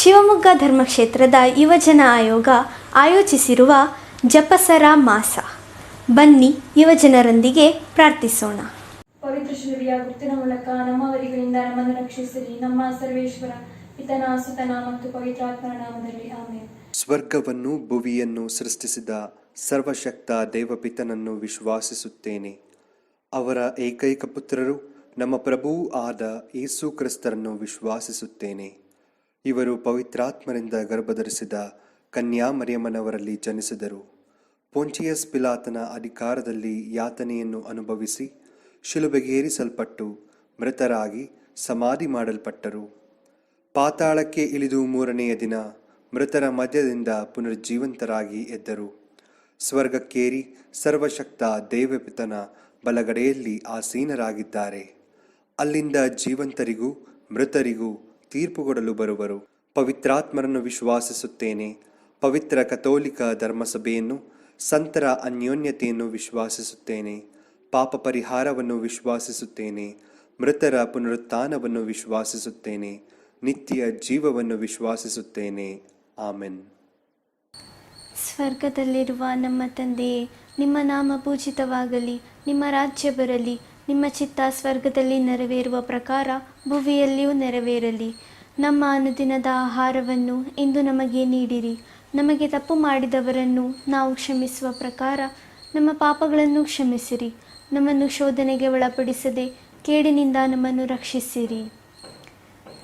ಶಿವಮೊಗ್ಗ ಧರ್ಮಕ್ಷೇತ್ರದ ಯುವಜನ ಆಯೋಗ ಆಯೋಜಿಸಿರುವ ಜಪಸರ ಮಾಸ. ಬನ್ನಿ ಯುವಜನರೊಂದಿಗೆ ಪ್ರಾರ್ಥಿಸೋಣ. ಪವಿತ್ರ ಶಿಲುಬೆಯ ಗುರುತಿನ ಮೂಲಕ ನಮ್ಮವರಿಗಳಿಂದ ನಮ್ಮನ್ನು ರಕ್ಷಿಸಿರಿ. ನಮ್ಮ ಸರ್ವೇಶ್ವರ ಪಿತನ ಸುತನ ಮತ್ತು ಪವಿತ್ರಾತ್ಮನ ನಾಮದಲ್ಲಿ ಆಮೆನ್. ಸ್ವರ್ಗವನ್ನು ಭುವಿಯನ್ನು ಸೃಷ್ಟಿಸಿದ ಸರ್ವಶಕ್ತ ದೇವಪಿತನನ್ನು ವಿಶ್ವಾಸಿಸುತ್ತೇನೆ. ಅವರ ಏಕೈಕ ಪುತ್ರರು ನಮ್ಮ ಪ್ರಭುವೂ ಆದ ಯೇಸು ಕ್ರಿಸ್ತರನ್ನು ವಿಶ್ವಾಸಿಸುತ್ತೇನೆ. ಇವರು ಪವಿತ್ರಾತ್ಮರಿಂದ ಗರ್ಭಧರಿಸಿದ ಕನ್ಯಾ ಮರಿಯಮ್ಮನವರಲ್ಲಿ ಜನಿಸಿದರು. ಪೊಂಚಿಯಸ್ ಪಿಲಾತನ ಅಧಿಕಾರದಲ್ಲಿ ಯಾತನೆಯನ್ನು ಅನುಭವಿಸಿ ಶಿಲುಬೆಗೇರಿಸಲ್ಪಟ್ಟು ಮೃತರಾಗಿ ಸಮಾಧಿ ಮಾಡಲ್ಪಟ್ಟರು. ಪಾತಾಳಕ್ಕೆ ಇಳಿದು ಮೂರನೆಯ ದಿನ ಮೃತರ ಮಧ್ಯದಿಂದ ಪುನರ್ಜೀವಂತರಾಗಿ ಎದ್ದರು. ಸ್ವರ್ಗಕ್ಕೇರಿ ಸರ್ವಶಕ್ತ ದೇವಪಿತನ ಬಲಗಡೆಯಲ್ಲಿ ಆಸೀನರಾಗಿದ್ದಾರೆ. ಅಲ್ಲಿಂದ ಜೀವಂತರಿಗೂ ಮೃತರಿಗೂ ತೀರ್ಪು ಕೊಡಲು ಬರುವರು. ಪವಿತ್ರಾತ್ಮರನ್ನು ವಿಶ್ವಾಸಿಸುತ್ತೇನೆ. ಪವಿತ್ರ ಕಥೋಲಿಕ ಧರ್ಮಸಭೆಯನ್ನು, ಸಂತರ ಅನ್ಯೋನ್ಯತೆಯನ್ನು ವಿಶ್ವಾಸಿಸುತ್ತೇನೆ. ಪಾಪ ಪರಿಹಾರವನ್ನು ವಿಶ್ವಾಸಿಸುತ್ತೇನೆ. ಮೃತರ ಪುನರುತ್ಥಾನವನ್ನು ವಿಶ್ವಾಸಿಸುತ್ತೇನೆ. ನಿತ್ಯ ಜೀವವನ್ನು ವಿಶ್ವಾಸಿಸುತ್ತೇನೆ. ಆಮೆನ್. ಸ್ವರ್ಗದಲ್ಲಿರುವ ನಮ್ಮ ತಂದೆಯೇ, ನಿಮ್ಮ ನಾಮ ಪೂಜಿತವಾಗಲಿ, ನಿಮ್ಮ ರಾಜ್ಯ ಬರಲಿ, ನಿಮ್ಮ ಚಿತ್ತ ಸ್ವರ್ಗದಲ್ಲಿ ನೆರವೇರುವ ಪ್ರಕಾರ ಭುವಿಯಲ್ಲಿಯೂ ನೆರವೇರಲಿ. ನಮ್ಮ ಅನುದಿನದ ಆಹಾರವನ್ನು ಇಂದು ನಮಗೆ ನೀಡಿರಿ. ನಮಗೆ ತಪ್ಪು ಮಾಡಿದವರನ್ನು ನಾವು ಕ್ಷಮಿಸುವ ಪ್ರಕಾರ ನಮ್ಮ ಪಾಪಗಳನ್ನು ಕ್ಷಮಿಸಿರಿ. ನಮ್ಮನ್ನು ಶೋಧನೆಗೆ ಒಳಪಡಿಸದೆ ಕೇಡಿನಿಂದ ನಮ್ಮನ್ನು ರಕ್ಷಿಸಿರಿ.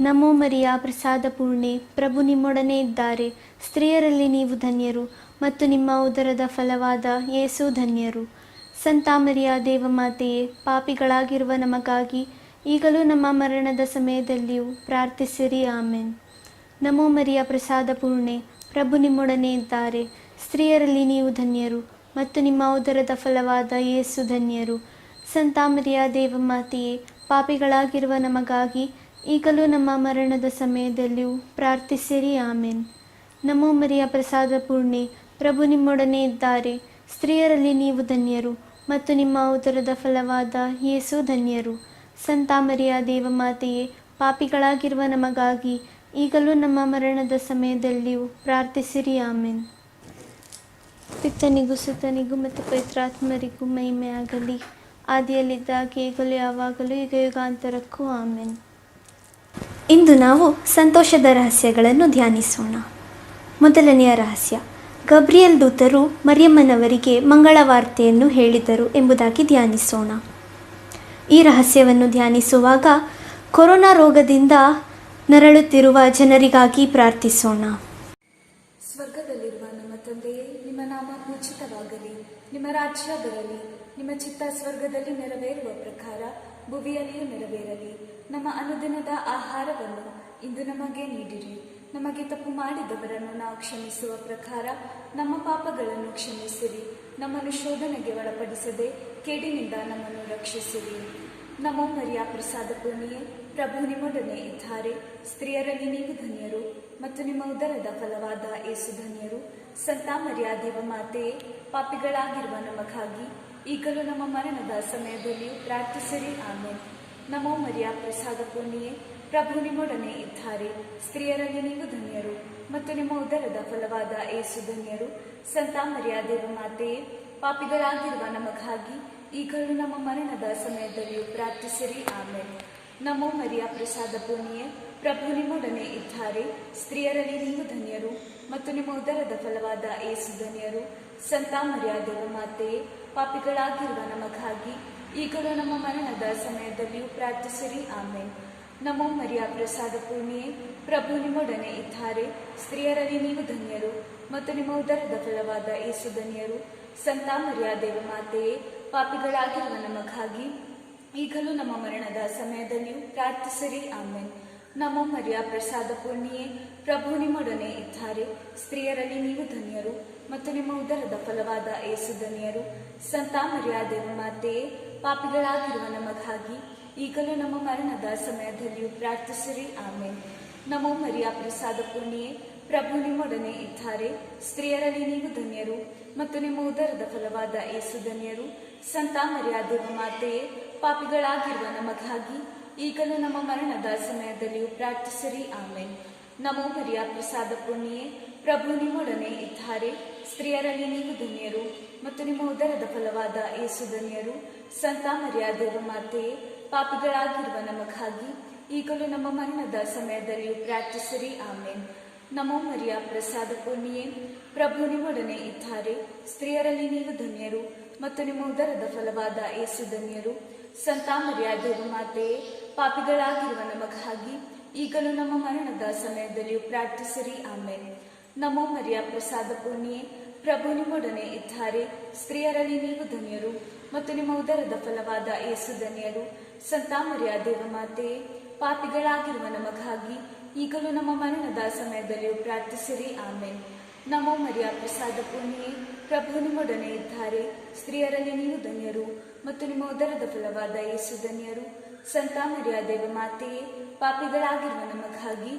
ನಮೋ ಮರಿಯ ಪ್ರಸಾದ ಪೂರ್ಣೆ, ಪ್ರಭು ನಿಮ್ಮೊಡನೆ ಇದ್ದಾರೆ. ಸ್ತ್ರೀಯರಲ್ಲಿ ನೀವು ಧನ್ಯರು ಮತ್ತು ನಿಮ್ಮ ಉದರದ ಫಲವಾದ ಯೇಸು ಧನ್ಯರು. ಸಂತ ಮರಿಯ ದೇವಮಾತೆಯೇ, ಪಾಪಿಗಳಾಗಿರುವ ನಮಗಾಗಿ ಈಗಲೂ ನಮ್ಮ ಮರಣದ ಸಮಯದಲ್ಲಿಯೂ ಪ್ರಾರ್ಥಿಸಿರಿ. ಆಮೆನ್. ನಮೋ ಮರಿಯ ಪ್ರಸಾದ ಪೂರ್ಣೆ, ಪ್ರಭು ನಿಮ್ಮೊಡನೆ ಇದ್ದಾರೆ. ಸ್ತ್ರೀಯರಲ್ಲಿ ನೀವು ಧನ್ಯರು ಮತ್ತು ನಿಮ್ಮ ಉದರದ ಫಲವಾದ ಯೇಸು ಧನ್ಯರು. ಸಂತ ಮರಿಯ ದೇವಮಾತೆಯೇ, ಪಾಪಿಗಳಾಗಿರುವ ನಮಗಾಗಿ ಈಗಲೂ ನಮ್ಮ ಮರಣದ ಸಮಯದಲ್ಲಿಯೂ ಪ್ರಾರ್ಥಿಸಿರಿ. ಆಮೆನ್. ನಮೋ ಮರಿಯ ಪ್ರಸಾದ ಪೂರ್ಣೆ, ಪ್ರಭು ನಿಮ್ಮೊಡನೆ ಇದ್ದಾರೆ. ಸ್ತ್ರೀಯರಲ್ಲಿ ನೀವು ಧನ್ಯರು ಮತ್ತು ನಿಮ್ಮ ಉದರದ ಫಲವಾದ ಯೇಸು ಧನ್ಯರು. ಸಂತ ಮರಿಯ ದೇವಮಾತೆಯೇ, ಪಾಪಿಗಳಾಗಿರುವ ನಮಗಾಗಿ ಈಗಲೂ ನಮ್ಮ ಮರಣದ ಸಮಯದಲ್ಲಿಯೂ ಪ್ರಾರ್ಥಿಸಿರಿ. ಆಮೆನ್. ಪಿತನಿಗೂ ಸುತನಿಗೂ ಮತ್ತು ಪವಿತ್ರಾತ್ಮರಿಗೂ ಮಹಿಮೆಯಾಗಲಿ, ಆದಿಯಲ್ಲಿದ್ದಾಗ ಈಗಲೂ ಯಾವಾಗಲೂ ಯುಗ ಯುಗಾಂತರಕ್ಕೂ ಆಮೆನ್. ಇಂದು ನಾವು ಸಂತೋಷದ ರಹಸ್ಯಗಳನ್ನು ಧ್ಯಾನಿಸೋಣ. ಮೊದಲನೆಯ ರಹಸ್ಯ, ಗಬ್ರಿಯಲ್ ದೂತರು ಮರಿಯಮ್ಮನವರಿಗೆ ಮಂಗಳವಾರ್ತೆಯನ್ನು ಹೇಳಿದರು ಎಂಬುದಾಗಿ ಧ್ಯಾನಿಸೋಣ. ಈ ರಹಸ್ಯವನ್ನು ಧ್ಯಾನಿಸುವಾಗ ಕೊರೋನಾ ರೋಗದಿಂದ ನರಳುತ್ತಿರುವ ಜನರಿಗಾಗಿ ಪ್ರಾರ್ಥಿಸೋಣ. ಸ್ವರ್ಗದಲ್ಲಿರುವ ನಮ್ಮ ತಂದೆಯೇ, ನಿಮ್ಮ ನಾಮ ಪೂಜಿತವಾಗಲಿ, ನಿಮ್ಮ ರಾಜ್ಯ ಬರಲಿ, ನಿಮ್ಮ ಚಿತ್ತ ಸ್ವರ್ಗದಲ್ಲಿ ನೆರವೇರುವ ಪ್ರಕಾರ ಭುವಿಯಲ್ಲಿಯೂ ನೆರವೇರಲಿ. ನಮ್ಮ ಅನುದಿನದ ಆಹಾರವನ್ನು ಇಂದು ನಮಗೆ ನೀಡಿರಿ. ನಮಗೆ ತಪ್ಪು ಮಾಡಿದವರನ್ನು ನಾವು ಕ್ಷಮಿಸುವ ಪ್ರಕಾರ ನಮ್ಮ ಪಾಪಗಳನ್ನು ಕ್ಷಮಿಸಿರಿ. ನಮ್ಮನ್ನು ಶೋಧನೆಗೆ ಒಳಪಡಿಸದೆ ಕೇಡಿನಿಂದ ನಮ್ಮನ್ನು ರಕ್ಷಿಸಿರಿ. ನಮೋ ಮರಿಯ ಪ್ರಸಾದ ಪೂರ್ಣಿಯೇ, ಪ್ರಭು ನಿಮ್ಮೊಡನೆ ಇದ್ದಾರೆ. ಸ್ತ್ರೀಯರಲ್ಲಿ ನೀವು ಧನ್ಯರು ಮತ್ತು ನಿಮ್ಮ ಉದರದ ಫಲವಾದ ಯೇಸು ಧನ್ಯರು. ಸಂತ ಮರಿಯ ದೇವಮಾತೆಯೇ, ಪಾಪಿಗಳಾಗಿರುವ ನಮಗಾಗಿ ಈಗಲೂ ನಮ್ಮ ಮರಣದ ಸಮಯದಲ್ಲಿಯೂ ಪ್ರಾರ್ಥಿಸಿರಿ. ಆಮೆನ್. ನಮೋ ಮರಿಯ ಪ್ರಸಾದ ಪೂರ್ಣಿಯೇ, ಪ್ರಭು ನಿಮ್ಮೊಡನೆ ಇದ್ದಾರೆ. ಸ್ತ್ರೀಯರಲ್ಲಿ ನೀವು ಧನ್ಯರು ಮತ್ತು ನಿಮ್ಮ ಉದರದ ಫಲವಾದ ಯೇಸು ಧನ್ಯರು. ಸಂತ ಮರಿಯ ದೇವಮಾತೆಯೇ, ಪಾಪಿಗಳಾಗಿರುವ ನಮಗಾಗಿ ಈಗಲೂ ನಮ್ಮ ಮರಣದ ಸಮಯದಲ್ಲಿಯೂ ಪ್ರಾರ್ಥಿಸಿರಿ. ಆಮೆನ್. ನಮೋ ಮರಿಯ ಪ್ರಸಾದ ಪೂರ್ಣಿಯೇ, ಪ್ರಭು ನಿಮ್ಮೊಡನೆ ಇದ್ದಾರೆ. ಸ್ತ್ರೀಯರಲ್ಲಿ ನೀವು ಧನ್ಯರು ಮತ್ತು ನಿಮ್ಮ ಉದರದ ಫಲವಾದ ಯೇಸು ಧನ್ಯರು. ಸಂತ ಮರಿಯ ದೇವಮಾತೆಯೇ, ಪಾಪಿಗಳಾಗಿರುವ ನಮಗಾಗಿ ಈಗಲೂ ನಮ್ಮ ಮರಣದ ಸಮಯದಲ್ಲಿಯೂ ಪ್ರಾರ್ಥಿಸಿರಿ. ಆಮೆನ್. ನಮೋ ಮರಿಯ ಪ್ರಸಾದ ಪೂರ್ಣಿಯೇ, ಪ್ರಭು ನಿಮ್ಮೊಡನೆ ಇದ್ದಾರೆ. ಸ್ತ್ರೀಯರಲ್ಲಿ ನೀವು ಧನ್ಯರು ಮತ್ತು ನಿಮ್ಮ ಉದರದ ಫಲವಾದ ಯೇಸು ಧನ್ಯರು. ಸಂತ ಮರಿಯ ದೇವಮಾತೆಯೇ, ಪಾಪಿಗಳಾಗಿರುವ ನಮಗಾಗಿ ಈಗಲೂ ನಮ್ಮ ಮರಣದ ಸಮಯದಲ್ಲಿಯೂ ಪ್ರಾರ್ಥಿಸಿರಿ. ಆಮೆನ್. ನಮೋ ಮರಿಯ ಪ್ರಸಾದ ಪೂರ್ಣಿಯೇ, ಪ್ರಭು ನಿಮ್ಮೊಡನೆ ಇದ್ದಾರೆ. ಸ್ತ್ರೀಯರಲ್ಲಿ ನೀವು ಧನ್ಯರು ಮತ್ತು ನಿಮ್ಮ ಉದರದ ಫಲವಾದ ಯೇಸು ಧನ್ಯರು. ಸಂತ ಮರಿಯ ದೇವಮಾತೆಯೇ, ಪಾಪಿಗಳಾಗಿರುವ ನಮಗಾಗಿ ಈಗಲೂ ನಮ್ಮ ಮರಣದ ಸಮಯದಲ್ಲಿಯೂ ಪ್ರಾರ್ಥಿಸಿರಿ. ಆಮೆನ್. ನಮೋ ಮರಿಯ ಪ್ರಸಾದ ಪೂರ್ಣಿಯೇ, ಪ್ರಭು ನಿಮ್ಮೊಡನೆ ಇದ್ದಾರೆ. ಸ್ತ್ರೀಯರಲ್ಲಿ ನೀವು ಧನ್ಯರು ಮತ್ತು ನಿಮ್ಮ ಉದರದ ಫಲವಾದ ಯೇಸು ಧನ್ಯರು. ಸಂತ ಮರಿಯ ದೇವಮಾತೆಯೇ, ಪಾಪಿಗಳಾಗಿರುವ ನಮಗಾಗಿ ಈಗಲೂ ನಮ್ಮ ಮರಣದ ಸಮಯದಲ್ಲಿಯೂ ಪ್ರಾರ್ಥಿಸಿರಿ. ಆಮೆನ್. ನಮೋ ಮರಿಯ ಪ್ರಸಾದ ಪುಣ್ಯೆ, ಪ್ರಭು ನಿಮ್ಮೊಡನೆ ಇದ್ದಾರೆ. ಸ್ತ್ರೀಯರಲ್ಲಿ ನೀವು ಧನ್ಯರು, ಮತ್ತು ನಿಮ್ಮ ಉದರದ ಫಲವಾದ ಯೇಸು ಧನ್ಯರು. ಸಂತ ಮರಿಯ ದೇವಮಾತೆಯೇ, ಪಾಪಿಗಳಾಗಿರುವ ನಮಗಾಗಿ ಈಗಲೂ ನಮ್ಮ ಮರಣದ ಸಮಯದಲ್ಲಿಯೂ ಪ್ರಾರ್ಥಿಸಿರಿ. ಆಮೇನ್. ನಮೋ ಮರಿಯ ಪ್ರಸಾದ ಪುಣ್ಯೆ, ಪ್ರಭು ನಿಮ್ಮೊಡನೆ ಇದ್ದಾರೆ. ಸ್ತ್ರೀಯರಲ್ಲಿ ನೀವು ಧನ್ಯರು, ಮತ್ತು ನಿಮ್ಮ ಉದರದ ಫಲವಾದ ಯೇಸು ಧನ್ಯರು. ಸಂತ ಮರಿಯ ದೇವಮಾತೆಯೇ, ಪಾಪಿಗಳಾಗಿರುವ ನಮಗಾಗಿ ಈಗಲೂ ನಮ್ಮ ಮರಣದ ಸಮಯದಲ್ಲಿಯೂ ಪ್ರಾರ್ಥಿಸಿರಿ. ಆಮೇನ್. ನಮೋ ಮರಿಯ ಪ್ರಸಾದ ಪುಣ್ಯೆ, ಪ್ರಭು ನಿಮ್ಮೊಡನೆ ಇದ್ದಾರೆ. ಸ್ತ್ರೀಯರಲ್ಲಿ ನೀವು ಧನ್ಯರು, ಮತ್ತು ನಿಮ್ಮ ಉದರದ ಫಲವಾದ ಯೇಸು ಧನ್ಯರು. ಸಂತ ಮರಿಯ ದೇವಮಾತೆಯೇ, ಪಾಪಿಗಳಾಗಿರುವ ನಮಗಾಗಿ ಈಗಲೂ ನಮ್ಮ ಮರಣದ ಸಮಯದಲ್ಲಿಯೂ ಪ್ರಾರ್ಥಿಸಿರಿ. ಆಮೇನ್. ನಮೋ ಮರಿಯ ಪ್ರಸಾದ ಪುಣ್ಯೆ, ಪ್ರಭು ನಿಮ್ಮೊಡನೆ ಇದ್ದಾರೆ. ಸ್ತ್ರೀಯರಲ್ಲಿ ನೀವು ಧನ್ಯರು, ಮತ್ತು ನಿಮ್ಮ ಉದರದ ಫಲವಾದ ಯೇಸು ಧನ್ಯರು. ಸಂತ ಮರಿಯ ದೇವಮಾತೆಯೇ, ಪಾಪಿಗಳಾಗಿರುವ ನಮಗಾಗಿ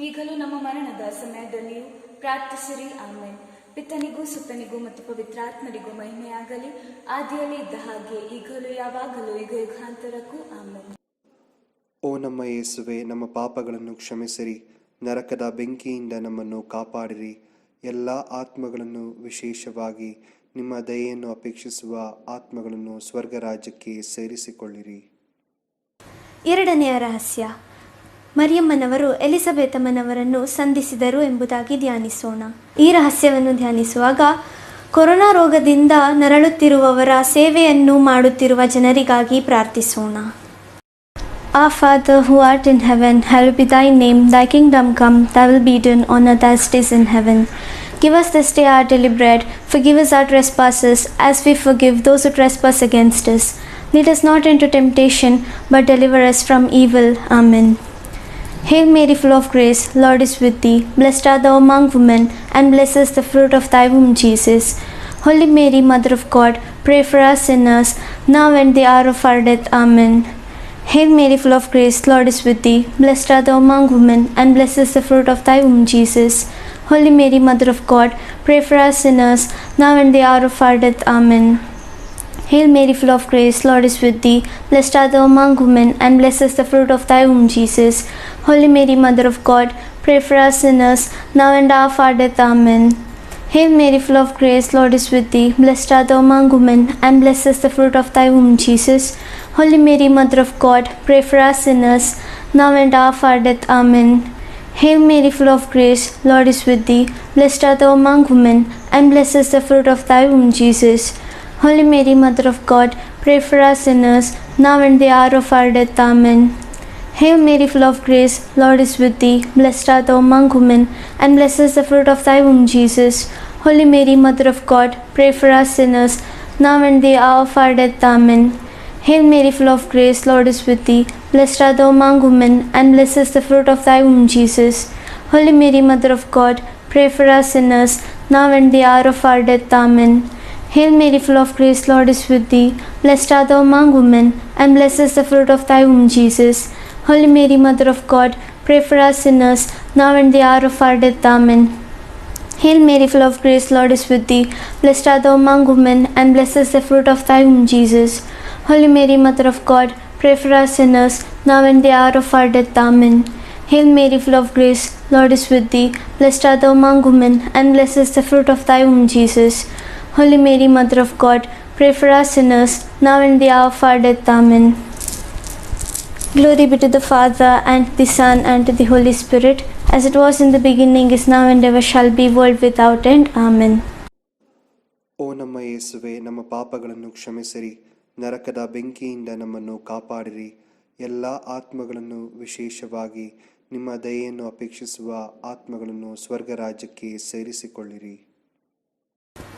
ಈಗಲೂ ನಮ್ಮ ಮರಣದ ಸಮಯದಲ್ಲಿಯೂ ಪ್ರಾರ್ಥಿಸಿರಿ. ಆಮೇನ್. ಪಿತನಿಗೂ ಸುತ್ತನಿಗೂ ಮತ್ತು ಪವಿತ್ರಾತ್ಮರಿಗೂ ಮಹಿಮೆಯಾಗಲಿ, ಆದಿಯಲ್ಲಿ ಇದ್ದ ಹಾಗೆ ಈಗಲೂ ಯಾವಾಗಲೂ ಯುಗ ಯುಗಾಂತರಕ್ಕೂ. ಆಮೇನ್. ಓ ನಮ್ಮ ಯೇಸುವೆ, ನಮ್ಮ ಪಾಪಗಳನ್ನು ಕ್ಷಮಿಸಿರಿ, ನರಕದ ಬೆಂಕಿಯಿಂದ ನಮ್ಮನ್ನು ಕಾಪಾಡಿರಿ. ಎಲ್ಲ ಆತ್ಮಗಳನ್ನು, ವಿಶೇಷವಾಗಿ ನಿಮ್ಮ ದಯೆಯನ್ನು ಅಪೇಕ್ಷಿಸುವ ಆತ್ಮಗಳನ್ನು ಸ್ವರ್ಗ ರಾಜ್ಯಕ್ಕೆ ಸೇರಿಸಿಕೊಳ್ಳಿರಿ. ಎರಡನೆಯ ರಹಸ್ಯ, ಮರಿಯಮ್ಮನವರು ಎಲಿಸಬೆತಮ್ಮನವರನ್ನು ಸಂಧಿಸಿದರು ಎಂಬುದಾಗಿ ಧ್ಯಾನಿಸೋಣ. ಈ ರಹಸ್ಯವನ್ನು ಧ್ಯಾನಿಸುವಾಗ ಕೊರೋನಾ ರೋಗದಿಂದ ನರಳುತ್ತಿರುವವರ ಸೇವೆಯನ್ನು ಮಾಡುತ್ತಿರುವ ಜನರಿಗಾಗಿ ಪ್ರಾರ್ಥಿಸೋಣ. Our Father who art in heaven, hallowed be thy name. Thy kingdom come, thy will be done on earth as it is in heaven. Give us this day our daily bread. Forgive us our trespasses, as we forgive those who trespass against us. Lead us not into temptation, but deliver us from evil. Amen. Hail Mary, full of grace, Lord is with thee. Blessed art thou among women, and blessed is the fruit of thy womb, Jesus. Holy Mary, Mother of God, pray for us sinners, now and the hour of our death. Amen. Hail Mary, full of grace, Lord is with thee. Blessed art thou among women, and blessed is the fruit of thy womb, Jesus. Holy Mary, Mother of God, pray for us sinners, now and the hour of our death. Amen. Hail Mary, full of grace, Lord is with thee. Blessed art thou among women, and blessed is the fruit of thy womb, Jesus. Holy Mary, Mother of God, pray for us sinners, now and the hour of our death. Amen. Hail Mary, full of grace, Lord is with thee. Blessed art thou among women, and blessed is the fruit of thy womb, Jesus. Holy Mary, Mother of God, pray for us sinners, now and the hour of our death. Amen. Hail Mary, full of grace, Lord is with thee. Blessed art thou among women, and blessed is the fruit of thy womb, Jesus. Holy Mary, Mother of God, pray for us sinners, now and the hour of our death. Amen. Hail Mary, full of grace, Lord is with thee. Blessed art thou among women, and blessed is the fruit of thy womb, Jesus. Holy Mary, Mother of God, pray for us sinners, now and the hour of our death. Amen. Hail Mary, full of grace, Lord is with thee. Blessed art thou among women, and blessed is the fruit of thy womb, Jesus. Holy Mary, Mother of God, pray for us sinners, now and the hour of our death. Amen. Hail Mary, full of grace, Lord is with thee. Blessed art thou among women, and blessed is the fruit of thy womb, Jesus. Holy Mary, Mother of God, pray for us sinners, now and the hour of our death. Amen. Hail Mary, full of grace, Lord is with thee. Blessed art thou among women, and blessed is the fruit of thy womb, Jesus. Holy Mary, Mother of God, pray for us sinners, now and the hour of our death. Amen. Hail Mary, full of grace, Lord is with thee. Blessed art thou among women, and blessed is the fruit of thy womb, Jesus. Holy Mary, Mother of God, pray for us sinners, now and the hour of our death. Amen. Glory be to the Father, and to the Son, and to the Holy Spirit, as it was in the beginning, is now, and ever shall be, world without end. Amen. ಓ ನಮ್ಮ ಯೇಸುವೆ, ನಮ್ಮ ಪಾಪಗಳನ್ನು ಕ್ಷಮಿಸಿರಿ, ನರಕದ ಬೆಂಕಿಯಿಂದ ನಮ್ಮನ್ನು ಕಾಪಾಡಿರಿ. ಎಲ್ಲ ಆತ್ಮಗಳನ್ನು, ವಿಶೇಷವಾಗಿ ನಿಮ್ಮ ದಯೆಯನ್ನು ಅಪೇಕ್ಷಿಸುವ ಆತ್ಮಗಳನ್ನು ಸ್ವರ್ಗ ರಾಜ್ಯಕ್ಕೆ ಸೇರಿಸಿಕೊಳ್ಳಿರಿ.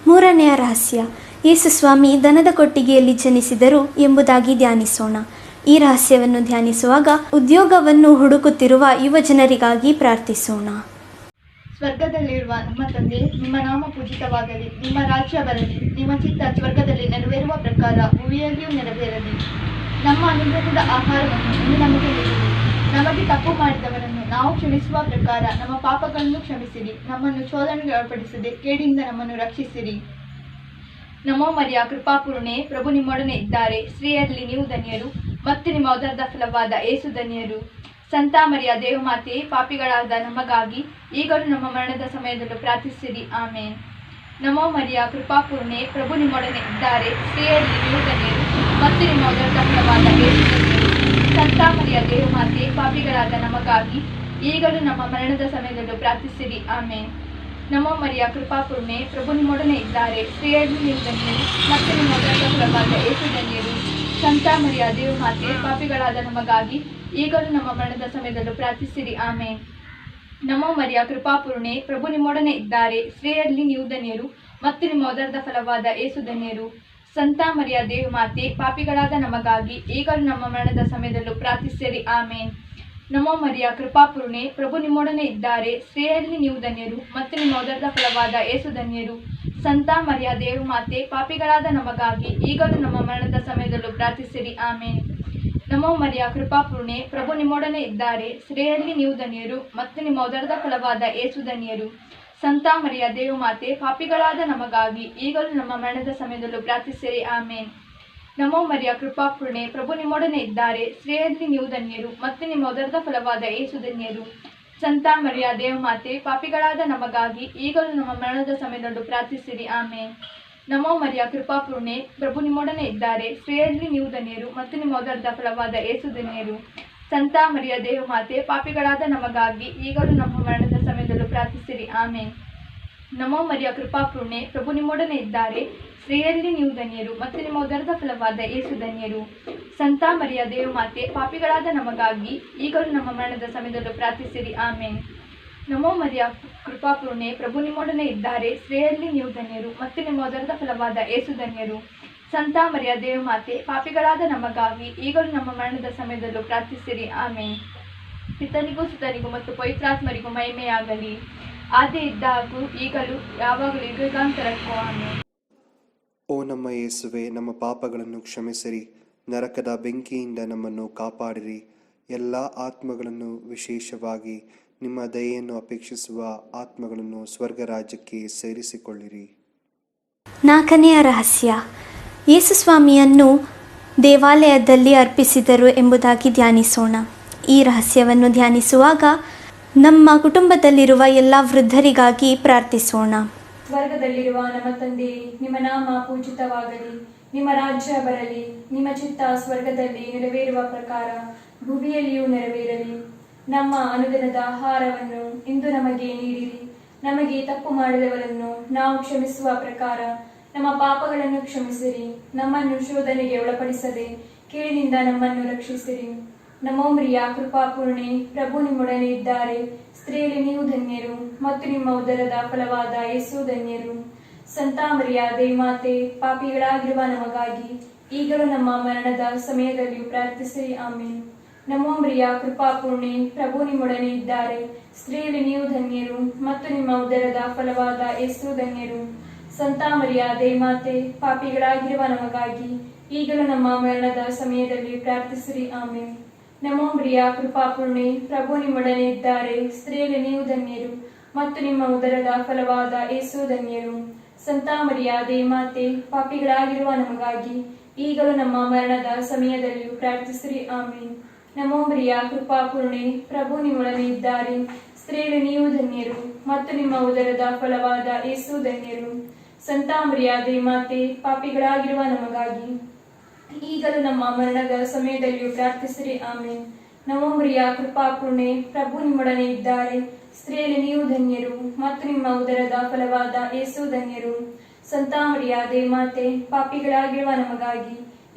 ಮೂರನೆಯ ರಹಸ್ಯ, ಯೇಸು ಸ್ವಾಮಿ ದನದ ಕೊಟ್ಟಿಗೆಯಲ್ಲಿ ಜನಿಸಿದರು ಎಂಬುದಾಗಿ ಧ್ಯಾನಿಸೋಣ. ಈ ರಹಸ್ಯವನ್ನು ಧ್ಯಾನಿಸುವಾಗ ಉದ್ಯೋಗವನ್ನು ಹುಡುಕುತ್ತಿರುವ ಯುವ ಜನರಿಗಾಗಿ ಪ್ರಾರ್ಥಿಸೋಣ. ಸ್ವರ್ಗದಲ್ಲಿರುವ ನಮ್ಮ ತಂದೆ, ನಿಮ್ಮ ನಾಮ ಪೂಜಿತವಾಗಲಿ, ನಿಮ್ಮ ರಾಜ್ಯ ಬರಲಿ, ನಿಮ್ಮ ಚಿತ್ತ ಸ್ವರ್ಗದಲ್ಲಿ ನೆರವೇರುವ ಪ್ರಕಾರ ಭೂಮಿಯಲ್ಲಿಯೂ ನೆರವೇರಲಿ. ನಮ್ಮ ಅನುಗ್ರಹದ ಆಹಾರವನ್ನು ಇಂದು ನಮಗೆ ನೀಡಿರಿ. ನಮಗೆ ತಪ್ಪು ಮಾಡಿದವರನ್ನು ನಾವು ಕ್ಷಮಿಸುವ ಪ್ರಕಾರ ನಮ್ಮ ಪಾಪಗಳನ್ನು ಕ್ಷಮಿಸಿರಿ. ನಮ್ಮನ್ನು ಶೋಧನೆಗೆ ಒಳಪಡಿಸದೆ ಕೇಡಿಯಿಂದ ನಮ್ಮನ್ನು ರಕ್ಷಿಸಿರಿ. ನಮೋ ಮರಿಯ ಕೃಪಾಪೂರ್ಣೆ, ಪ್ರಭು ನಿಮ್ಮೊಡನೆ ಇದ್ದಾರೆ. ಸ್ತ್ರೀಯರಲ್ಲಿ ನೀವು ಧನ್ಯರು, ಮತ್ತು ನಿಮ್ಮ ಉದರದ ಫಲವಾದ ಯೇಸು ಧನ್ಯರು. ಸಂತ ಮರಿಯ ದೇವಮಾತೆ ಪಾಪಿಗಳಾದ ನಮಗಾಗಿ ಈಗಲೂ ನಮ್ಮ ಮರಣದ ಸಮಯದಲ್ಲೂ ಪ್ರಾರ್ಥಿಸಿರಿ ಆಮೇನ್. ನಮೋ ಮರಿಯ ಕೃಪಾಪೂರ್ಣೆ, ಪ್ರಭು ನಿಮ್ಮೊಡನೆ ಇದ್ದಾರೆ, ಸ್ತ್ರೀಯರಲ್ಲಿ ನೀವು ಧನ್ಯರು ಮತ್ತು ನಿಮ್ಮ ಉದರದ ಫಲವಾದ ಯೇಸು ಧನ್ಯರು. ಸಂತ ಮರಿಯ ದೇವಮಾತೆ ಪಾಪಿಗಳಾದ ನಮಗಾಗಿ ಈಗಲೂ ನಮ್ಮ ಮರಣದ ಸಮಯದಲ್ಲೂ ಪ್ರಾರ್ಥಿಸಿರಿ ಆಮೇನ್. ನಮೋ ಮರಿಯ ಕೃಪಾಪೂರ್ಣೆ, ಪ್ರಭು ನಿಮ್ಮೊಡನೆ ಇದ್ದಾರೆ, ಸ್ತ್ರೀಯರಲ್ಲಿ ನೀವು ಧನ್ಯರು ಮತ್ತು ನಿಮ್ಮ ಉದರದ ಫಲವಾದ ಯೇಸು ಧನ್ಯರು. ಸಂತ ಮರಿಯ ದೇವಮಾತೆ ಪಾಪಿಗಳಾದ ನಮಗಾಗಿ ಈಗಲೂ ನಮ್ಮ ಮರಣದ ಸಮಯದಲ್ಲೂ ಪ್ರಾರ್ಥಿಸಿರಿ ಆಮೇನ್. ನಮೋ ಮರಿಯ ಕೃಪಾಪೂರ್ಣೆ, ಪ್ರಭು ನಿಮ್ಮೊಡನೆ ಇದ್ದಾರೆ, ಸ್ತ್ರೀಯರಲ್ಲಿ ನೀವು ಧನ್ಯರು ಮತ್ತು ನಿಮ್ಮ ಉದರದ ಫಲವಾದ ಯೇಸು ಧನ್ಯರು. ಸಂತ ಮರಿಯ ದೇವಮಾತೆ ಪಾಪಿಗಳಾದ ನಮಗಾಗಿ ಈಗಲೂ ನಮ್ಮ ಮರಣದ ಸಮಯದಲ್ಲೂ ಪ್ರಾರ್ಥಿಸಿರಿ ಆಮೇನ್. ನಮೋ ಮರಿಯ ಕೃಪಾಪೂರ್ಣೆ, ಪ್ರಭು ನಿಮ್ಮೊಡನೆ ಇದ್ದಾರೆ, ಸ್ತ್ರೀಯರಲ್ಲಿ ನೀವು ಧನ್ಯರು ಮತ್ತು ನಿಮ್ಮ ಉದರದ ಫಲವಾದ ಯೇಸು ಧನ್ಯರು. ಸಂತ ಮರಿಯ ದೇವಮಾತೆ ಪಾಪಿಗಳಾದ ನಮಗಾಗಿ ಈಗಲೂ ನಮ್ಮ ಮರಣದ ಸಮಯದಲ್ಲೂ ಪ್ರಾರ್ಥಿಸಿರಿ ಆಮೇನ್. ನಮೋ ಮರಿಯ ಕೃಪಾಪೂರ್ಣೆ, ಪ್ರಭು ನಿಮ್ಮೊಡನೆ ಇದ್ದಾರೆ, ಸ್ತ್ರೀಯರಲ್ಲಿ ನೀವು ಧನ್ಯರು ಮತ್ತು ನಿಮ್ಮ ಉದರದ ಫಲವಾದ ಯೇಸು ಧನ್ಯರು. ಸಂತ ಮರಿಯ ದೇವಮಾತೆ ಪಾಪಿಗಳಾದ ನಮಗಾಗಿ ಈಗಲೂ ನಮ್ಮ ಮರಣದ ಸಮಯದಲ್ಲೂ ಪ್ರಾರ್ಥಿಸಿರಿ ಆಮೇನ್. ನಮೋ ಮರಿಯ ಕೃಪಾಪೂರ್ಣೆ, ಪ್ರಭು ನಿಮ್ಮೊಡನೆ ಇದ್ದಾರೆ, ಸ್ತ್ರೀಯರಲ್ಲಿ ನೀವು ಧನ್ಯರು ಮತ್ತು ನಿಮ್ಮ ಉದರದ ಫಲವಾದ ಯೇಸು ಧನ್ಯರು. ಸಂತ ಮರಿಯ ದೇವಮಾತೆ ಪಾಪಿಗಳಾದ ನಮಗಾಗಿ ಈಗಲೂ ನಮ್ಮ ಮರಣದ ಸಮಯದಲ್ಲೂ ಪ್ರಾರ್ಥಿಸಿರಿ ಆಮೇನ್. ನಮೋ ಮರಿಯ ಕೃಪಾಪೂರ್ಣೆ, ಪ್ರಭು ನಿಮ್ಮೊಡನೆ ಇದ್ದಾರೆ, ಸ್ತ್ರೀಯರಲ್ಲಿ ನೀವು ಧನ್ಯರು ಮತ್ತು ನಿಮ್ಮ ಉದರದ ಫಲವಾದ ಯೇಸು ಧನ್ಯರು. ಸಂತ ಮರಿಯ ದೇವಮಾತೆ ಪಾಪಿಗಳಾದ ನಮಗಾಗಿ ಈಗಲೂ ನಮ್ಮ ಮರಣದ ಸಮಯದಲ್ಲೂ ಪ್ರಾರ್ಥಿಸಿರಿ ಆಮೇನ್. ನಮೋ ಮರಿಯ ಕೃಪಾಪೂರ್ಣೆ, ಪ್ರಭು ನಿಮ್ಮೊಡನೆ ಇದ್ದಾರೆ, ಸ್ತ್ರೀಯರಲ್ಲಿ ನೀವು ಧನ್ಯರು ಮತ್ತು ನಿಮ್ಮ ಉದರದ ಫಲವಾದ ಯೇಸು ಧನ್ಯರು. ಸಂತ ಮರಿಯ ದೇವಮಾತೆ ಪಾಪಿಗಳಾದ ನಮಗಾಗಿ ಈಗಲೂ ನಮ್ಮ ಮರಣದ ಸಮಯದಲ್ಲೂ ಪ್ರಾರ್ಥಿಸಿರಿ ಆಮೇನ್. ನಮೋ ಮರಿಯ ಕೃಪಾಪೂರ್ಣೆ, ಪ್ರಭು ನಿಮ್ಮೊಡನೆ ಇದ್ದಾರೆ, ಸ್ತ್ರೀಯರಲ್ಲಿ ನೀವು ಧನ್ಯರು ಮತ್ತು ನಿಮ್ಮ ಉದರದ ಫಲವಾದ ಯೇಸು ಧನ್ಯರು. ಸಂತ ಮರಿಯ ದೇವಮಾತೆ ಪಾಪಿಗಳಾದ ನಮಗಾಗಿ ಈಗಲೂ ನಮ್ಮ ಮರಣದ ಸಮಯದಲ್ಲೂ ಪ್ರಾರ್ಥಿಸಿರಿ ಆಮೇನ್. ಪಿತನಿಗೂ ಸುತನಿಗೂ ಮತ್ತು ಪವಿತ್ರಾತ್ಮರಿಗೂ ಮಹಿಮೆಯಾಗಲಿ, ಆದಿ ಇದ್ದಾಗೂ ಈಗಲೂ ಯಾವಾಗಲೂ ಯುಗಾಂತರಕ್ಕೂ ಆಮೇನ್. ಓ ನಮ್ಮ ಯೇಸುವೆ, ನಮ್ಮ ಪಾಪಗಳನ್ನು ಕ್ಷಮಿಸಿರಿ, ನರಕದ ಬೆಂಕಿಯಿಂದ ನಮ್ಮನ್ನು ಕಾಪಾಡಿರಿ, ಎಲ್ಲ ಆತ್ಮಗಳನ್ನು ವಿಶೇಷವಾಗಿ ನಿಮ್ಮ ದಯೆಯನ್ನು ಅಪೇಕ್ಷಿಸುವ ಆತ್ಮಗಳನ್ನು ಸ್ವರ್ಗ ರಾಜ್ಯಕ್ಕೆ ಸೇರಿಸಿಕೊಳ್ಳಿರಿ. 4ನೆಯ ರಹಸ್ಯ, ಯೇಸುಸ್ವಾಮಿಯನ್ನು ದೇವಾಲಯದಲ್ಲಿ ಅರ್ಪಿಸಿದರು ಎಂಬುದಾಗಿ ಧ್ಯಾನಿಸೋಣ. ಈ ರಹಸ್ಯವನ್ನು ಧ್ಯಾನಿಸುವಾಗ ನಮ್ಮ ಕುಟುಂಬದಲ್ಲಿರುವ ಎಲ್ಲ ವೃದ್ಧರಿಗಾಗಿ ಪ್ರಾರ್ಥಿಸೋಣ. ಸ್ವರ್ಗದಲ್ಲಿರುವ ನಮ್ಮ ತಂದೆ, ನಿಮ್ಮ ನಾಮ ಪೂಜಿತವಾಗಲಿ, ನಿಮ್ಮ ರಾಜ್ಯ ಬರಲಿ, ನಿಮ್ಮ ಚಿತ್ತ ಸ್ವರ್ಗದಲ್ಲಿ ನೆರವೇರುವ ಪ್ರಕಾರ ಭೂಮಿಯಲ್ಲಿಯೂ ನೆರವೇರಲಿ. ನಮ್ಮ ಅನುದಿನದ ಆಹಾರವನ್ನು ಇಂದು ನಮಗೆ ನೀಡಿರಿ. ನಮಗೆ ತಪ್ಪು ಮಾಡಿದವರನ್ನು ನಾವು ಕ್ಷಮಿಸುವ ಪ್ರಕಾರ ನಮ್ಮ ಪಾಪಗಳನ್ನು ಕ್ಷಮಿಸಿರಿ. ನಮ್ಮನ್ನು ಶೋಧನೆಗೆ ಒಳಪಡಿಸದೆ ಕೇಳಿನಿಂದ ನಮ್ಮನ್ನು ರಕ್ಷಿಸಿರಿ. ನಮೋ ಮರಿಯ ಕೃಪಾಪೂರ್ಣೆ, ಪ್ರಭು ನಿಮ್ಮೊಡನೆ ಇದ್ದಾರೆ, ಸ್ತ್ರೀಯಲ್ಲಿ ನೀವು ಧನ್ಯರು ಮತ್ತು ನಿಮ್ಮ ಉದರದ ಫಲವಾದ ಯೇಸು ಧನ್ಯರು. ಸಂತ ಮರಿಯ ದೇವಮಾತೆ ಪಾಪಿಗಳಾಗಿರುವ ನಮಗಾಗಿ ಈಗಲೂ ನಮ್ಮ ಮರಣದ ಸಮಯದಲ್ಲಿಯೂ ಪ್ರಾರ್ಥಿಸಿರಿ ಆಮೇನ್. ನಮೋ ಮರಿಯ ಕೃಪಾಪೂರ್ಣೆ, ಪ್ರಭು ನಿಮ್ಮೊಡನೆ ಇದ್ದಾರೆ, ಸ್ತ್ರೀಯಲ್ಲಿ ನೀವು ಧನ್ಯರು ಮತ್ತು ನಿಮ್ಮ ಉದರದ ಫಲವಾದ ಯೇಸು ಧನ್ಯರು. ಸಂತ ಮರಿಯ ದೇವಮಾತೆ ಪಾಪಿಗಳಾಗಿರುವ ನಮಗಾಗಿ ಈಗಲೂ ನಮ್ಮ ಮರಣದ ಸಮಯದಲ್ಲಿ ಪ್ರಾರ್ಥಿಸಿರಿ ಆಮೇನ್. ನಮೋ ಮರಿಯ ಕೃಪಾಪೂರ್ಣೆ, ಪ್ರಭು ನಿಮ್ಮೊಡನೆ ಇದ್ದಾರೆ, ಸ್ತ್ರೀಯಲ್ಲಿ ನೀವು ಧನ್ಯರು ಮತ್ತು ನಿಮ್ಮ ಉದರದ ಫಲವಾದ ಯೇಸು ಧನ್ಯರು. ಸಂತ ಮರಿಯ ದೇವಮಾತೆ ಪಾಪಿಗಳಾಗಿರುವ ನಮಗಾಗಿ ಈಗಲೂ ನಮ್ಮ ಮರಣದ ಸಮಯದಲ್ಲಿಯೂ ಪ್ರಾರ್ಥಿಸಿರಿ ಆಮೇನ್. ನಮೋ ಮರಿಯ ಕೃಪಾಪೂರ್ಣೆ, ಪ್ರಭು ನಿಮ್ಮೊಡನೆ ಇದ್ದಾರೆ, ಸ್ತ್ರೀಯಲ್ಲಿ ನೀವು ಧನ್ಯರು ಮತ್ತು ನಿಮ್ಮ ಉದರದ ಫಲವಾದ ಯೇಸು ಧನ್ಯರು. ಸಂತ ಮರಿಯ ದೇವಮಾತೆ ಪಾಪಿಗಳಾಗಿರುವ ನಮಗಾಗಿ ಈಗಲೂ ನಮ್ಮ ಮರಣದ ಸಮಯದಲ್ಲಿಯೂ ಪ್ರಾರ್ಥಿಸಿರಿ ಆಮೇನ್. ನಮೋ ಮರಿಯ ಕೃಪಾಪೂರ್ಣೆ, ಪ್ರಭು ನಿಮ್ಮೊಡನೆ ಇದ್ದಾರೆ, ಸ್ತ್ರೀಯಲ್ಲಿ ನೀವು ಧನ್ಯರು ಮತ್ತು ನಿಮ್ಮ ಉದರದ ಫಲವಾದ ಯೇಸು ಧನ್ಯರು. ಸಂತ ಮರಿಯ ದೇವಮಾತೆ ಪಾಪಿಗಳಾಗಿರುವ ನಮಗಾಗಿ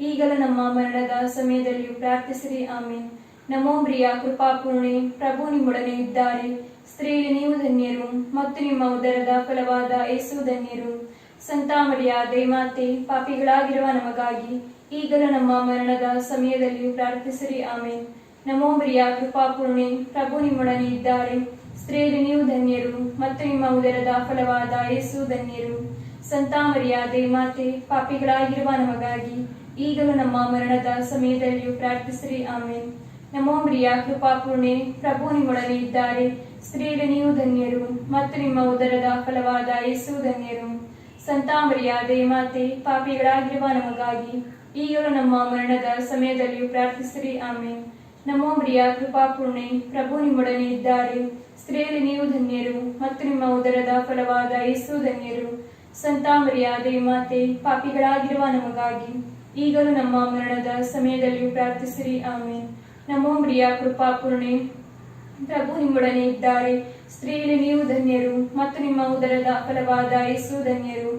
ಈಗಲೂ ನಮ್ಮ ಮರಣದ ಸಮಯದಲ್ಲಿಯೂ ಪ್ರಾರ್ಥಿಸಿರಿ ಆಮೇನ್. ನಮೋ ಮರಿಯ ಕೃಪಾಪೂರ್ಣೆ, ಪ್ರಭು ನಿಮ್ಮೊಡನೆ ಇದ್ದಾರೆ, ಸ್ತ್ರೀಯಲ್ಲಿ ನೀವು ಧನ್ಯರು ಮತ್ತು ನಿಮ್ಮ ಉದರದ ಫಲವಾದ ಯೇಸು ಧನ್ಯರು. ಸಂತ ಮರಿಯ ದೇವಮಾತೆ ಪಾಪಿಗಳಾಗಿರುವ ನಮಗಾಗಿ ಈಗಲೂ ನಮ್ಮ ಮರಣದ ಸಮಯದಲ್ಲಿಯೂ ಪ್ರಾರ್ಥಿಸಿರಿ ಆಮೇನ್. ನಮೋ ಮರಿಯ ಕೃಪಾಪೂರ್ಣೆ, ಪ್ರಭು ನಿಮ್ಮೊಡನೆ ಇದ್ದಾರೆ, ಸ್ತ್ರೀಯಲ್ಲಿ ನೀವು ಧನ್ಯರು ಮತ್ತು ನಿಮ್ಮ ಉದರದ ಫಲವಾದ ಯೇಸು ಧನ್ಯರು. ಸಂತ ಮರಿಯ ದೇವಮಾತೆ ಪಾಪಿಗಳಾಗಿರುವ ನಮಗಾಗಿ ಈಗಲೂ ನಮ್ಮ ಮರಣದ ಸಮಯದಲ್ಲಿಯೂ ಪ್ರಾರ್ಥಿಸಿರಿ ಆಮೇನ್. ನಮೋ ಮರಿಯ ಕೃಪಾಪೂರ್ಣೆ, ಪ್ರಭು ನಿಮ್ಮೊಡನೆ ಇದ್ದಾರೆ, ಸ್ತ್ರೀಯಲ್ಲಿ ನೀವು ಧನ್ಯರು ಮತ್ತು ನಿಮ್ಮ ಉದರದ ಫಲವಾದ ಯೇಸು ಧನ್ಯರು. ಸಂತ ಮರಿಯ ದೇವಮಾತೆ ಪಾಪಿಗಳಾಗಿರುವ ನಮಗಾಗಿ ಈಗಲೂ ನಮ್ಮ ಮರಣದ ಸಮಯದಲ್ಲಿಯೂ ಪ್ರಾರ್ಥಿಸಿರಿ ಆಮೇನ್. ನಮೋ ಮರಿಯ ಕೃಪಾಪೂರ್ಣೆ, ಪ್ರಭು ನಿಮ್ಮೊಡನೆ ಇದ್ದಾರೆ. ಸ್ತ್ರೀಯಲ್ಲಿ ನೀವು ಧನ್ಯರು, ಮತ್ತು ನಿಮ್ಮ ಉದರದ ಫಲವಾದ ಯೇಸು ಧನ್ಯರು. ಸಂತ ಮರಿಯಾದೆ ಮಾತೆ, ಪಾಪಿಗಳಾಗಿರುವ ನಮಗಾಗಿ ಈಗಲೂ ನಮ್ಮ ಮರಣದ ಸಮಯದಲ್ಲಿಯೂ ಪ್ರಾರ್ಥಿಸಿರಿ. ಆಮೇನ್. ನಮೋ ಮರಿಯ ಕೃಪಾಪೂರ್ಣೆ, ಪ್ರಭು ನಿಮ್ಮೊಡನೆ ಇದ್ದಾರೆ. ಸ್ತ್ರೀಯಲ್ಲಿ ನೀವು ಧನ್ಯರು, ಮತ್ತು ನಿಮ್ಮ ಉದರದ ಫಲವಾದ ಯೇಸು ಧನ್ಯರು.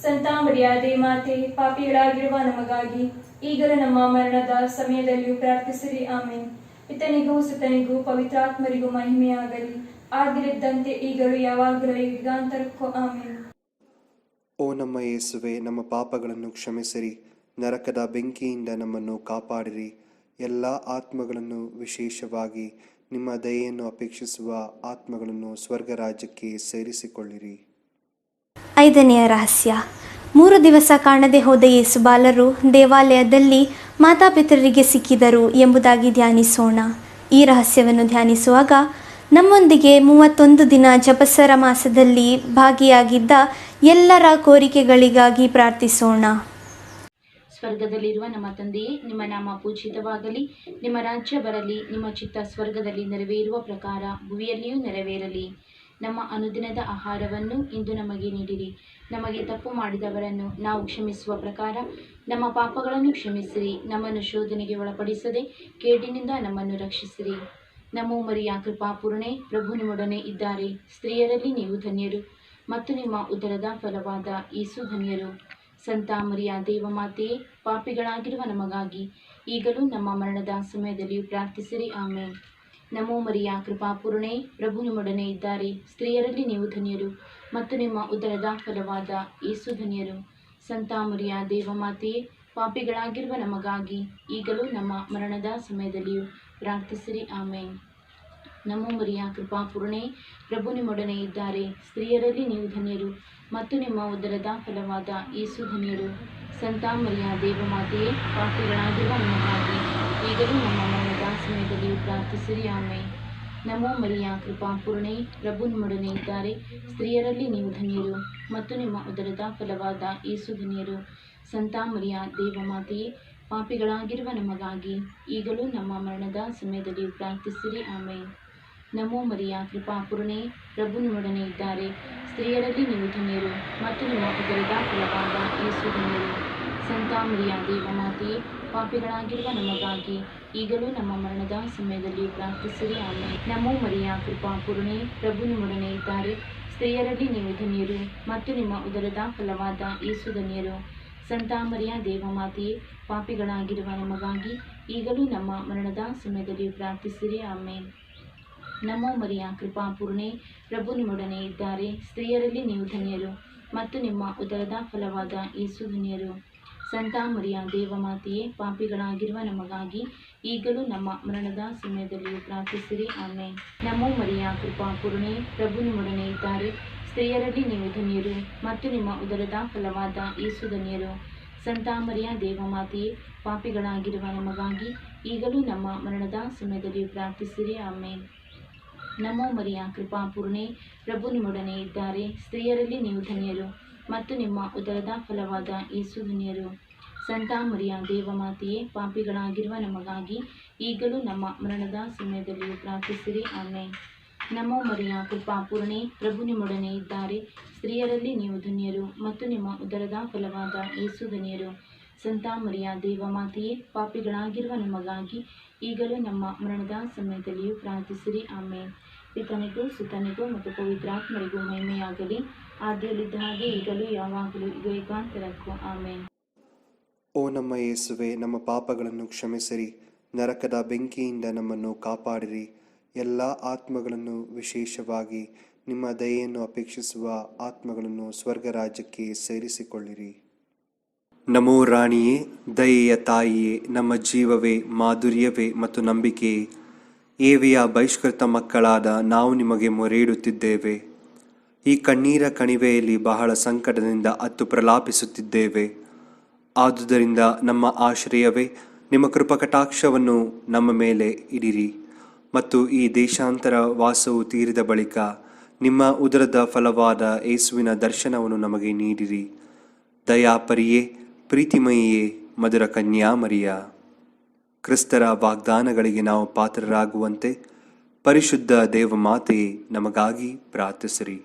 ಸಂತ ಮರಿಯಾದೆ ಮಾತೆ, ಪಾಪಿಗಳಾಗಿರುವ ನಮಗಾಗಿ ಈಗಲೂ ನಮ್ಮ ಮರಣದ ಸಮಯದಲ್ಲಿಯೂ ಪ್ರಾರ್ಥಿಸಿರಿ. ಆಮೇನ್. ಪಿತನಿಗೂ ಸುತನಿಗೂ ಪವಿತ್ರಾತ್ಮರಿಗೂ ಮಹಿಮೆಯಾಗಲಿ, ಆಗಿರಿದ್ದಂತೆ ಈಗಲೂ ಯಾವಾಗಲೂ ಯುಗಾಂತರಕ್ಕೂ. ಆಮೇನ್. ಓ ನಮ್ಮ ಯೇಸುವೆ, ನಮ್ಮ ಪಾಪಗಳನ್ನು ಕ್ಷಮಿಸಿರಿ, ನರಕದ ಬೆಂಕಿಯಿಂದ ನಮ್ಮನ್ನು ಕಾಪಾಡಿರಿ. ಎಲ್ಲ ಆತ್ಮಗಳನ್ನು, ವಿಶೇಷವಾಗಿ ನಿಮ್ಮ ದಯೆಯನ್ನು ಅಪೇಕ್ಷಿಸುವ ಆತ್ಮಗಳನ್ನು ಸ್ವರ್ಗ ರಾಜ್ಯಕ್ಕೆ ಸೇರಿಸಿಕೊಳ್ಳಿರಿ. 5ನೆಯ ರಹಸ್ಯ. 3 ದಿವಸ ಕಾಣದೆ ಹೋದ ಯೇಸು ಬಾಲರು ದೇವಾಲಯದಲ್ಲಿ ಮಾತಾಪಿತರರಿಗೆ ಸಿಕ್ಕಿದರು ಎಂಬುದಾಗಿ ಧ್ಯಾನಿಸೋಣ. ಈ ರಹಸ್ಯವನ್ನು ಧ್ಯಾನಿಸುವಾಗ ನಮ್ಮೊಂದಿಗೆ 31 ದಿನ ಜಪಸರ ಮಾಸದಲ್ಲಿ ಭಾಗಿಯಾಗಿದ್ದ ಎಲ್ಲರ ಕೋರಿಕೆಗಳಿಗಾಗಿ ಪ್ರಾರ್ಥಿಸೋಣ. ಸ್ವರ್ಗದಲ್ಲಿರುವ ನಮ್ಮ ತಂದೆಯೇ, ನಿಮ್ಮ ನಾಮ ಪೂಜಿತವಾಗಲಿ, ನಿಮ್ಮ ರಾಜ್ಯ ಬರಲಿ, ನಿಮ್ಮ ಚಿತ್ತ ಸ್ವರ್ಗದಲ್ಲಿ ನೆರವೇರುವ ಪ್ರಕಾರ ಭುವಿಯಲ್ಲಿಯೂ ನೆರವೇರಲಿ. ನಮ್ಮ ಅನುದಿನದ ಆಹಾರವನ್ನು ಇಂದು ನಮಗೆ ನೀಡಿರಿ. ನಮಗೆ ತಪ್ಪು ಮಾಡಿದವರನ್ನು ನಾವು ಕ್ಷಮಿಸುವ ಪ್ರಕಾರ ನಮ್ಮ ಪಾಪಗಳನ್ನು ಕ್ಷಮಿಸಿರಿ. ನಮ್ಮನ್ನು ಶೋಧನೆಗೆ ಒಳಪಡಿಸದೆ ಕೇಡಿನಿಂದ ನಮ್ಮನ್ನು ರಕ್ಷಿಸಿರಿ. ನಮೋ ಮರಿಯ ಕೃಪಾಪೂರ್ಣೆ, ಪ್ರಭು ನಿಮ್ಮೊಡನೆ ಇದ್ದಾರೆ. ಸ್ತ್ರೀಯರಲ್ಲಿ ನೀವು ಧನ್ಯರು, ಮತ್ತು ನಿಮ್ಮ ಉದರದ ಫಲವಾದ ಯೇಸು ಧನ್ಯರು. ಸಂತ ಮರಿಯ ದೇವಮಾತೆಯೇ, ಪಾಪಿಗಳಾಗಿರುವ ನಮಗಾಗಿ ಈಗಲೂ ನಮ್ಮ ಮರಣದ ಸಮಯದಲ್ಲಿಯೂ ಪ್ರಾರ್ಥಿಸಿರಿ. ಆಮೇನ್. ನಮೋ ಮರಿಯ ಕೃಪಾಪೂರ್ಣೆ, ಪ್ರಭು ನಿಮ್ಮೊಡನೆ ಇದ್ದಾರೆ. ಸ್ತ್ರೀಯರಲ್ಲಿ ನೀವು ಧನ್ಯರು, ಮತ್ತು ನಿಮ್ಮ ಉದರದ ಫಲವಾದ ಯೇಸು ಧನ್ಯರು. ಸಂತ ಮರಿಯ ದೇವಮಾತೆಯೇ, ಪಾಪಿಗಳಾಗಿರುವ ನಮಗಾಗಿ ಈಗಲೂ ನಮ್ಮ ಮರಣದ ಸಮಯದಲ್ಲಿಯೂ ಪ್ರಾರ್ಥಿಸಿರಿ. ಆಮೇನ್. ನಮೋ ಮರಿಯ ಕೃಪಾಪೂರ್ಣೆ, ಪ್ರಭು ನಿಮ್ಮೊಡನೆ ಇದ್ದಾರೆ. ಸ್ತ್ರೀಯರಲ್ಲಿ ನೀವು ಧನ್ಯರು, ಮತ್ತು ನಿಮ್ಮ ಉದರದ ಫಲವಾದ ಯೇಸು ಧನ್ಯರು. ಸಂತ ಮರಿಯ ದೇವಮಾತೆಯೇ, ಪಾಪಿಗಳಾಗಿರುವ ನಮಗಾಗಿ ಈಗಲೂ ನಮ್ಮ ಮರಣದ ಸಮಯದಲ್ಲಿಯೂ ಪ್ರಾರ್ಥಿಸಿರಿ. ಆಮೇನ್. ನಮೋ ಮರಿಯ ಕೃಪಾಪೂರ್ಣೆ, ಪ್ರಭು ನಿಮ್ಮೊಡನೆ ಇದ್ದಾರೆ. ಸ್ತ್ರೀಯರಲ್ಲಿ ನೀವು ಧನ್ಯರು, ಮತ್ತು ನಿಮ್ಮ ಉದರದ ಫಲವಾದ ಯೇಸು ಧನ್ಯರು. ಸಂತ ಮರಿಯ ದೇವಮಾತೆಯೇ, ಪಾಪಿಗಳಾಗಿರುವ ನಮಗಾಗಿ ಈಗಲೂ ನಮ್ಮ ಮರಣದ ಸಮಯದಲ್ಲಿಯೂ ಪ್ರಾರ್ಥಿಸಿರಿ. ಆಮೇನ್. ನಮೋ ಮರಿಯ ಕೃಪಾಪೂರ್ಣೆ, ಪ್ರಭು ನಿಮ್ಮೊಡನೆ ಇದ್ದಾರೆ. ಸ್ತ್ರೀಯರಲ್ಲಿ ನೀವು ಧನ್ಯರು, ಮತ್ತು ನಿಮ್ಮ ಉದರದ ಫಲವಾದ ಯೇಸು ಧನ್ಯರು. ಸಂತ ಮರಿಯ ದೇವಮಾತೆಯೇ, ಪಾಪಿಗಳಾಗಿರುವ ನಮಗಾಗಿ ಈಗಲೂ ನಮ್ಮ ಮರಣದ ಸಮಯದಲ್ಲಿಯೂ ಪ್ರಾರ್ಥಿಸಿರಿ. ಆಮೇನ್. ನಮೋ ಮರಿಯ ಕೃಪಾಪೂರ್ಣೆ, ಪ್ರಭು ನಿಮ್ಮೊಡನೆ ಇದ್ದಾರೆ. ಸ್ತ್ರೀಯರಲ್ಲಿ ನೀವು ಧನ್ಯರು, ಮತ್ತು ನಿಮ್ಮ ಉದರದ ಫಲವಾದ ಯೇಸು ಧನ್ಯರು. ಸಂತ ಮರಿಯ ದೇವಮಾತೆಯೇ, ಪಾಪಿಗಳಾಗಿರುವ ನಮಗಾಗಿ ಈಗಲೂ ನಮ್ಮ ಮರಣದ ಸಮಯದಲ್ಲಿಯೂ ಪ್ರಾರ್ಥಿಸಿರಿ. ಆಮೇನ್. ನಮೋ ಮರಿಯ ಕೃಪಾಪೂರ್ಣೆ, ಪ್ರಭು ನಿಮ್ಮೊಡನೆ ಇದ್ದಾರೆ. ಸ್ತ್ರೀಯರಲ್ಲಿ ನೀವು ಧನ್ಯರು, ಮತ್ತು ನಿಮ್ಮ ಉದರದ ಫಲವಾದ ಯೇಸು ಧನ್ಯರು. ಸಂತ ಮರಿಯ ದೇವಮಾತೆಯೇ, ಪಾಪಿಗಳಾಗಿರುವ ನಮಗಾಗಿ ಈಗಲೂ ನಮ್ಮ ಮರಣದ ಸಮಯದಲ್ಲಿಯೂ ಪ್ರಾರ್ಥಿಸಿರಿ. ಆಮೇನ್. ನಮೋ ಮರಿಯ ಕೃಪಾಪೂರ್ಣೆ, ಪ್ರಭು ನಿಮ್ಮೊಡನೆ ಇದ್ದಾರೆ. ಸ್ತ್ರೀಯರಲ್ಲಿ ನೀವು ಧನ್ಯರು, ಮತ್ತು ನಿಮ್ಮ ಉದರದ ಫಲವಾದ ಯೇಸು ಧನ್ಯರು. ಸಂತ ಮರಿಯ ದೇವಮಾತೆಯೇ, ಪಾಪಿಗಳಾಗಿರುವ ನಮಗಾಗಿ ಈಗಲೂ ನಮ್ಮ ಮರಣದ ಸಮಯದಲ್ಲಿಯೂ ಪ್ರಾರ್ಥಿಸಿರಿ. ಆಮೇನ್. ನಮೋ ಮರಿಯ ಕೃಪಾಪೂರ್ಣೆ, ಪ್ರಭು ನಿಮ್ಮೊಡನೆ ಇದ್ದಾರೆ. ಸ್ತ್ರೀಯರಲ್ಲಿ ನೀವು ಧನ್ಯರು, ಮತ್ತು ನಿಮ್ಮ ಉದರದ ಫಲವಾದ ಯೇಸು ಧನ್ಯರು. ಸಂತ ಮರಿಯ ದೇವಮಾತೆಯೇ, ಪಾಪಿಗಳಾಗಿರುವ ನಮಗಾಗಿ ಈಗಲೂ ನಮ್ಮ ಮರಣದ ಸಮಯದಲ್ಲಿಯೂ ಪ್ರಾರ್ಥಿಸಿರಿ. ಆಮೇನ್. ನಮೋ ಮರಿಯ ಕೃಪಾಪೂರ್ಣೆ, ಪ್ರಭು ನಿಮ್ಮೊಡನೆ ಇದ್ದಾರೆ. ಸ್ತ್ರೀಯರಲ್ಲಿ ನೀವು ಧನ್ಯರು, ಮತ್ತು ನಿಮ್ಮ ಉದರದ ಫಲವಾದ ಯೇಸು ಧನ್ಯರು. ಸಂತ ಮರಿಯ ದೇವಮಾತೆಯೇ, ಪಾಪಿಗಳಾಗಿರುವ ನಮಗಾಗಿ ಈಗಲೂ ನಮ್ಮ ಮರಣದ ಸಮಯದಲ್ಲಿಯೂ ಪ್ರಾರ್ಥಿಸಿರಿ. ಆಮೇನ್. ಪಿತನಿಗೂ ಸುತನಿಗೂ ಮತ್ತು ಪವಿತ್ರಾತ್ಮರಿಗೂ ಮಹಿಮೆಯಾಗಲಿ, ಆದಿಯಲ್ಲಿದ್ದ ಹಾಗೆ ಈಗಲೂ ಯಾವಾಗಲೂ ಯುಗಾಂತರಕ್ಕೂ. ಆಮೇನ್. ಓ ನಮ್ಮ ಯೇಸುವೆ, ನಮ್ಮ ಪಾಪಗಳನ್ನು ಕ್ಷಮಿಸಿರಿ, ನರಕದ ಬೆಂಕಿಯಿಂದ ನಮ್ಮನ್ನು ಕಾಪಾಡಿರಿ. ಎಲ್ಲ ಆತ್ಮಗಳನ್ನು, ವಿಶೇಷವಾಗಿ ನಿಮ್ಮ ದಯೆಯನ್ನು ಅಪೇಕ್ಷಿಸುವ ಆತ್ಮಗಳನ್ನು ಸ್ವರ್ಗ ರಾಜ್ಯಕ್ಕೆ ಸೇರಿಸಿಕೊಳ್ಳಿರಿ. ನಮೋ ರಾಣಿಯೇ, ದಯೆಯ ತಾಯಿಯೇ, ನಮ್ಮ ಜೀವವೇ, ಮಾಧುರ್ಯವೇ ಮತ್ತು ನಂಬಿಕೆಯೇ, ಏವಿಯ ಬಹಿಷ್ಕೃತ ಮಕ್ಕಳಾದ ನಾವು ನಿಮಗೆ ಮೊರೆಯಿಡುತ್ತಿದ್ದೇವೆ. ಈ ಕಣ್ಣೀರ ಕಣಿವೆಯಲ್ಲಿ ಬಹಳ ಸಂಕಟದಿಂದ ಅತ್ತು ಪ್ರಲಾಪಿಸುತ್ತಿದ್ದೇವೆ. ಆದುದರಿಂದ ನಮ್ಮ ಆಶ್ರಯವೇ, ನಿಮ್ಮ ಕೃಪಕಟಾಕ್ಷವನ್ನು ನಮ್ಮ ಮೇಲೆ ಇಡಿರಿ, ಮತ್ತು ಈ ದೇಶಾಂತರ ವಾಸವು ತೀರಿದ ಬಳಿಕ ನಿಮ್ಮ ಉದರದ ಫಲವಾದ ಯೇಸುವಿನ ದರ್ಶನವನ್ನು ನಮಗೆ ನೀಡಿರಿ. ದಯಾಪರಿಯೇ, ಪ್ರೀತಿಮಯಿಯೇ, ಮಧುರ ಕನ್ಯಾಮರಿಯ, ಕ್ರಿಸ್ತರ ವಾಗ್ದಾನಗಳಿಗೆ ನಾವು ಪಾತ್ರರಾಗುವಂತೆ ಪರಿಶುದ್ಧ ದೇವಮಾತೆಯೇ ನಮಗಾಗಿ ಪ್ರಾರ್ಥಿಸಿರಿ.